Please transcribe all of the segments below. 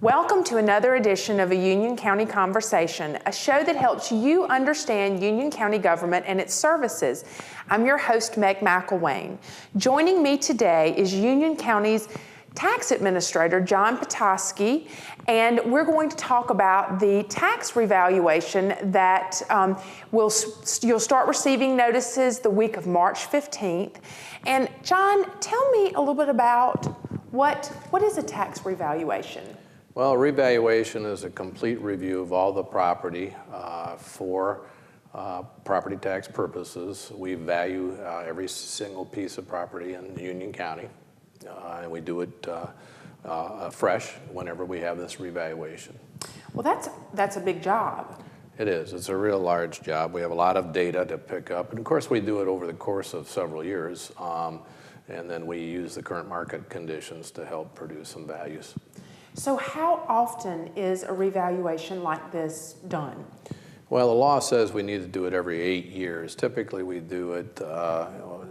Welcome to another edition of a Union County Conversation, a show that helps you understand Union County government and its services. I'm your host, Meg McElwain. Joining me today is Union County's Tax Administrator, John Petoskey, and we're going to talk about the tax revaluation that you'll start receiving notices the week of March 15th. And John, tell me a little bit about what is a tax revaluation? Well, revaluation is a complete review of all the property for property tax purposes. We value every single piece of property in Union County, and we do it fresh whenever we have this revaluation. Well, that's a big job. It is. It's a real large job. We have a lot of data to pick up, and of course we do it over the course of several years, and then we use the current market conditions to help produce some values. So how often is a revaluation like this done? Well, the law says we need to do it every 8 years. Typically, we do it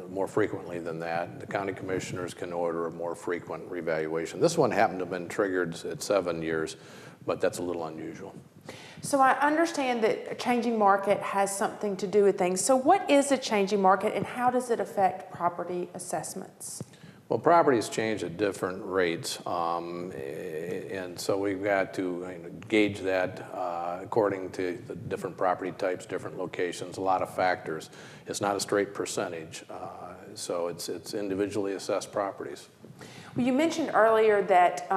more frequently than that. The county commissioners can order a more frequent revaluation. This one happened to have been triggered at 7 years, but that's a little unusual. So I understand that a changing market has something to do with things. So what is a changing market and how does it affect property assessments? Well, properties change at different rates, and so we've got to gauge that according to the different property types, different locations, a lot of factors. It's not a straight percentage, so it's individually assessed properties. Well, you mentioned earlier that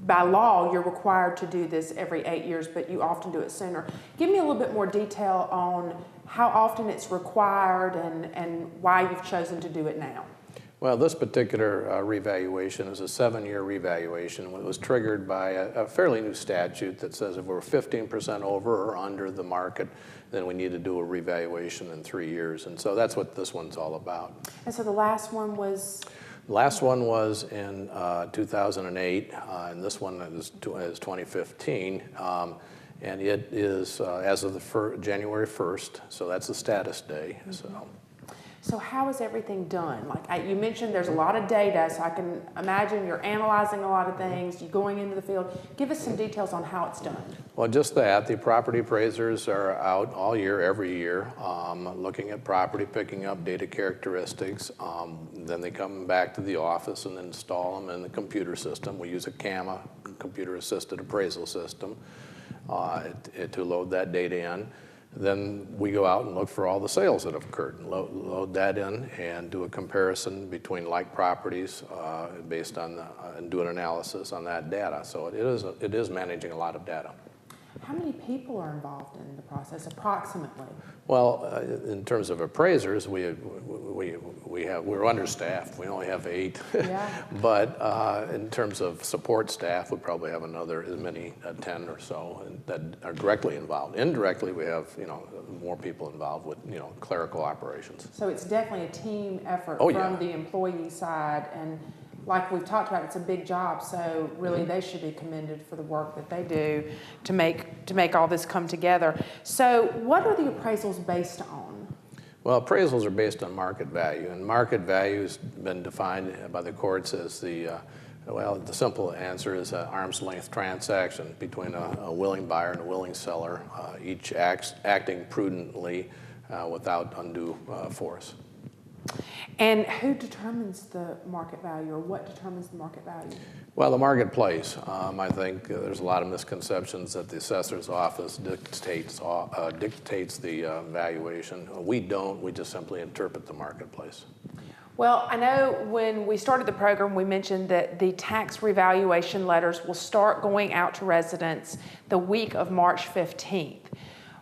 by law you're required to do this every 8 years, but you often do it sooner. Give me a little bit more detail on how often it's required and why you've chosen to do it now. Well, this particular revaluation is a 7-year revaluation. It was triggered by a fairly new statute that says if we're 15% over or under the market, then we need to do a revaluation in 3 years. And so that's what this one's all about. And so the last one was? The last one was in 2008, and this one is 2015. And it is as of the January 1st, so that's the status day. Mm-hmm. So how is everything done? Like you mentioned there's a lot of data, so I can imagine you're analyzing a lot of things, you're going into the field. Give us some details on how it's done. Well, just that. The property appraisers are out all year, every year, looking at property, picking up data characteristics. Then they come back to the office and install them in the computer system. We use a CAMA, computer-assisted appraisal system, to load that data in. Then we go out and look for all the sales that have occurred and load that in and do a comparison between like properties based on and do an analysis on that data. So it is managing a lot of data. How many people are involved in the process, approximately? Well, in terms of appraisers, we're understaffed. We only have 8. Yeah. But in terms of support staff, we probably have as many 10 or so that are directly involved. Indirectly, we have more people involved with clerical operations. So it's definitely a team effort from the employee side, and like we've talked about, it's a big job, so really they should be commended for the work that they do to make all this come together. So what are the appraisals based on? Well, appraisals are based on market value, and market value has been defined by the courts as the simple answer is an arm's length transaction between a willing buyer and a willing seller, each acting prudently without undue force. And who determines the market value, or what determines the market value? Well, the marketplace. I think there's a lot of misconceptions that the assessor's office dictates the valuation. We don't. We just simply interpret the marketplace. Well, I know when we started the program, we mentioned that the tax revaluation letters will start going out to residents the week of March 15th.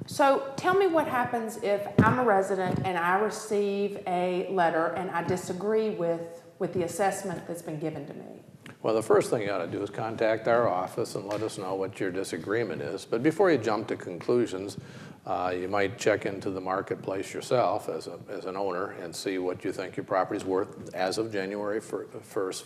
So tell me what happens if I'm a resident and I receive a letter and I disagree with the assessment that's been given to me. Well, the first thing you ought to do is contact our office and let us know what your disagreement is. But before you jump to conclusions, you might check into the marketplace yourself as an owner and see what you think your property's worth as of January 1st,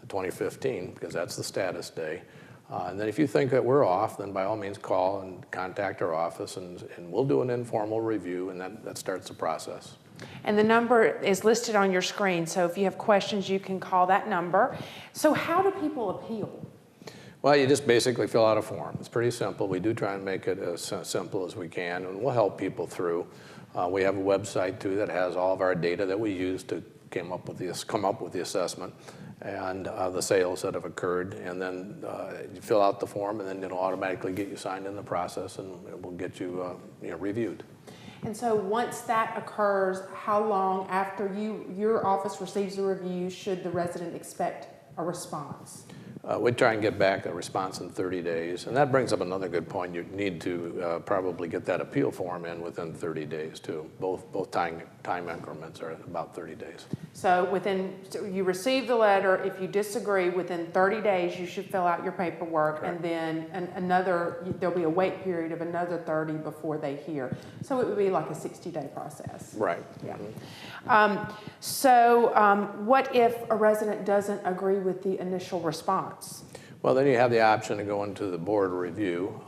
2015, because that's the status day. And then if you think that we're off, then by all means call and contact our office, and we'll do an informal review, and that starts the process. And the number is listed on your screen, so if you have questions, you can call that number. So how do people appeal? Well, you just basically fill out a form. It's pretty simple. We do try and make it as simple as we can, and we'll help people through. We have a website too that has all of our data that we use to come up with the assessment and the sales that have occurred. And then you fill out the form, and then it'll automatically get you signed in the process, and it will get you, reviewed. And so once that occurs, how long after your office receives the review should the resident expect a response? We try and get back a response in 30 days. And that brings up another good point. You need to probably get that appeal form in within 30 days too. Both time increments are about 30 days. So you receive the letter. If you disagree, within 30 days you should fill out your paperwork. Correct. And then there'll be a wait period of another 30 before they hear. So it would be like a 60-day process. Right. Yeah. Mm-hmm. What if a resident doesn't agree with the initial response? Well, then you have the option to go into the board review.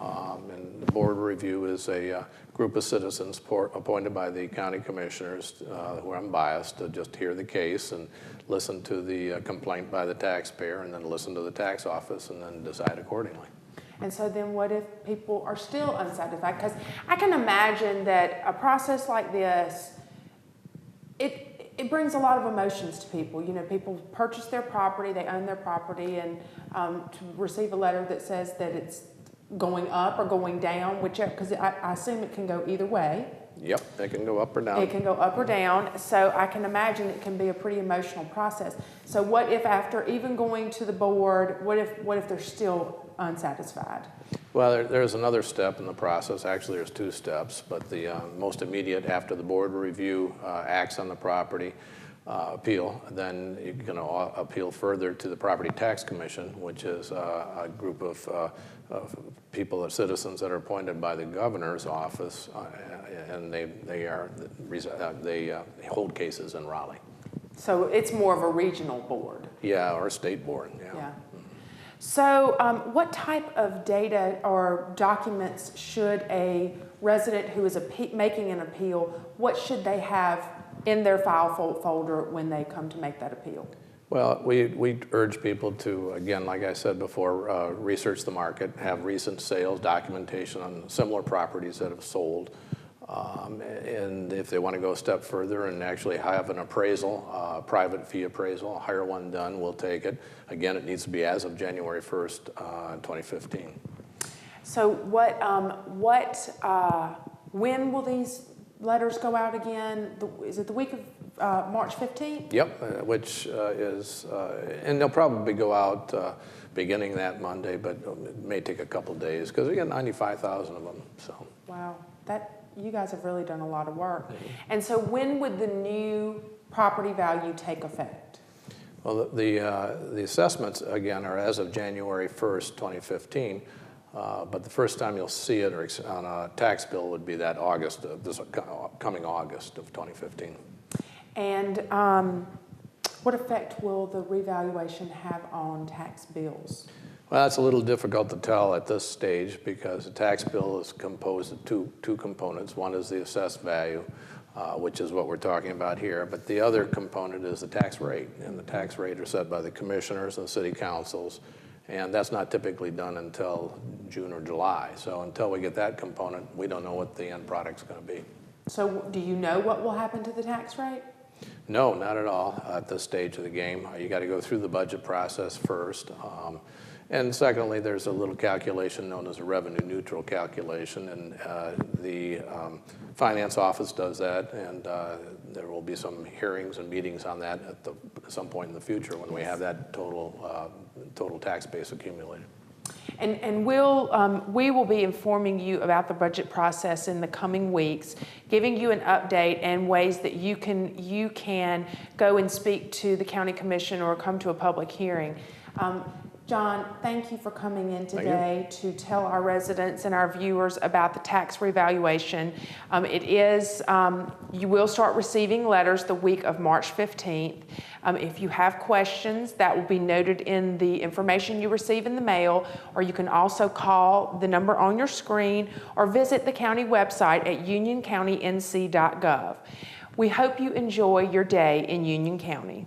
And the board review is a group of citizens appointed by the county commissioners who are unbiased to just hear the case and listen to the complaint by the taxpayer, and then listen to the tax office and then decide accordingly. And so then what if people are still unsatisfied? Because I can imagine that a process like this, it brings a lot of emotions to people. You know, people purchase their property, they own their property, and to receive a letter that says that it's going up or going down, whichever, because I assume it can go either way. Yep, it can go up or down. It can go up or down, so I can imagine it can be a pretty emotional process. So what if after even going to the board, what if they're still unsatisfied? Well, there's another step in the process. Actually, there's two steps, but the most immediate, after the board review acts on the property appeal, then you can appeal further to the Property Tax Commission, which is a group of people, citizens that are appointed by the governor's office, and they hold cases in Raleigh. So it's more of a regional board. Yeah, or a state board. Yeah. So what type of data or documents should a resident who is making an appeal, what should they have in their file folder when they come to make that appeal? Well, we urge people to, again, like I said before, research the market, have recent sales documentation on similar properties that have sold. And if they want to go a step further and actually have an appraisal, private fee appraisal, hire one done, we'll take it. Again, it needs to be as of January 1st, 2015. So when will these letters go out again? Is it the week of March 15th? Yep, which is, and they'll probably go out beginning that Monday, but it may take a couple days because we got 95,000 of them. So. Wow, you guys have really done a lot of work. Mm-hmm. And so when would the new property value take effect? Well, the assessments, again, are as of January 1st, 2015. But the first time you'll see it on a tax bill would be that this coming August of 2015. And what effect will the revaluation have on tax bills? Well, that's a little difficult to tell at this stage because the tax bill is composed of two components. One is the assessed value, which is what we're talking about here. But the other component is the tax rate. And the tax rate are set by the commissioners and city councils. And that's not typically done until June or July. So until we get that component, we don't know what the end product's going to be. So do you know what will happen to the tax rate? No, not at all at this stage of the game. You got to go through the budget process first. And secondly, there's a little calculation known as a revenue neutral calculation, and the finance office does that, and there will be some hearings and meetings on that at some point in the future when we have that total tax base accumulated. And we will be informing you about the budget process in the coming weeks, giving you an update and ways that you can go and speak to the county commission or come to a public hearing. John, thank you for coming in today to tell our residents and our viewers about the tax revaluation. You will start receiving letters the week of March 15th. If you have questions, that will be noted in the information you receive in the mail, or you can also call the number on your screen or visit the county website at unioncountync.gov. We hope you enjoy your day in Union County.